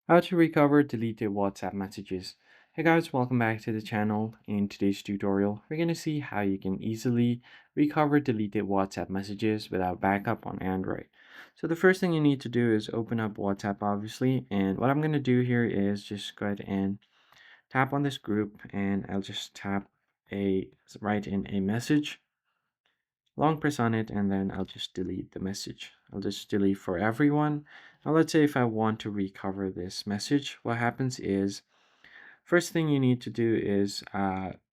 How to recover deleted WhatsApp messages. Hey guys, welcome back to the channel. In today's tutorial, we're going to see how you can easily recover deleted WhatsApp messages without backup on Android. So the first thing you need to do is open up WhatsApp obviously, and what I'm going to do here is just go ahead and tap on this group, and I'll just write in a message, long press on it, and then I'll just delete the message. I'll just delete for everyone. Now let's say if I want to recover this message, what happens is first thing you need to do is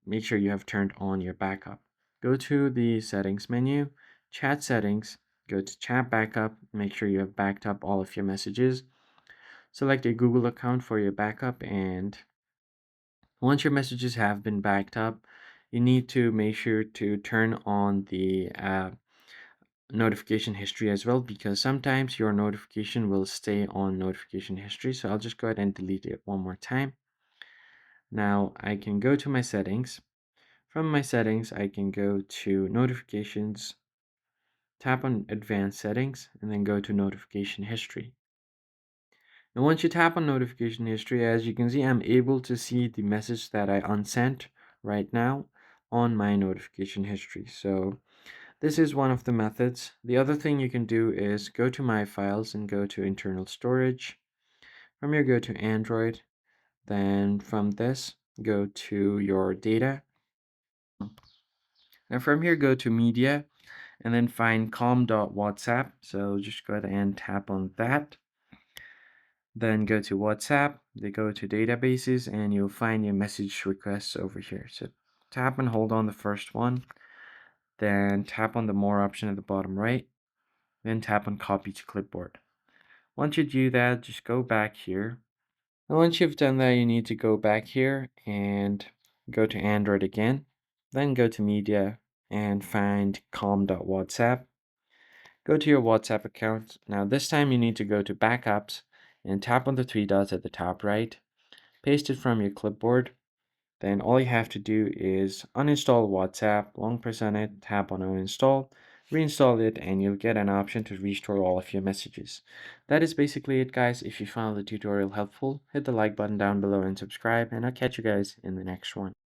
make sure you have turned on your backup. Go to the settings menu, chat settings, go to chat backup, make sure you have backed up all of your messages. Select a Google account for your backup, and once your messages have been backed up, you need to make sure to turn on the notification history as well, because sometimes your notification will stay on notification history. So I'll just go ahead and delete it one more time. Now I can go to my settings. From my settings, I can go to notifications, tap on advanced settings, and then go to notification history. And once you tap on notification history, as you can see, I'm able to see the message that I unsent right now on my notification history. So this is one of the methods. The other thing you can do is go to My Files and go to Internal Storage. From here, go to Android. Then from this, go to your data. And from here, go to Media and then find com.whatsapp. So just go ahead and tap on that. Then go to WhatsApp, they go to databases, and you'll find your message requests over here. So tap and hold on the first one. Then tap on the More option at the bottom right. Then tap on Copy to Clipboard. Once you do that, just go back here. And once you've done that, you need to go back here and go to Android again. Then go to Media and find com.whatsapp. Go to your WhatsApp account. Now this time you need to go to Backups and tap on the three dots at the top right. Paste it from your clipboard. Then all you have to do is uninstall WhatsApp, long press on it, tap on uninstall, reinstall it, and you'll get an option to restore all of your messages. That is basically it, guys. If you found the tutorial helpful, hit the like button down below and subscribe, and I'll catch you guys in the next one.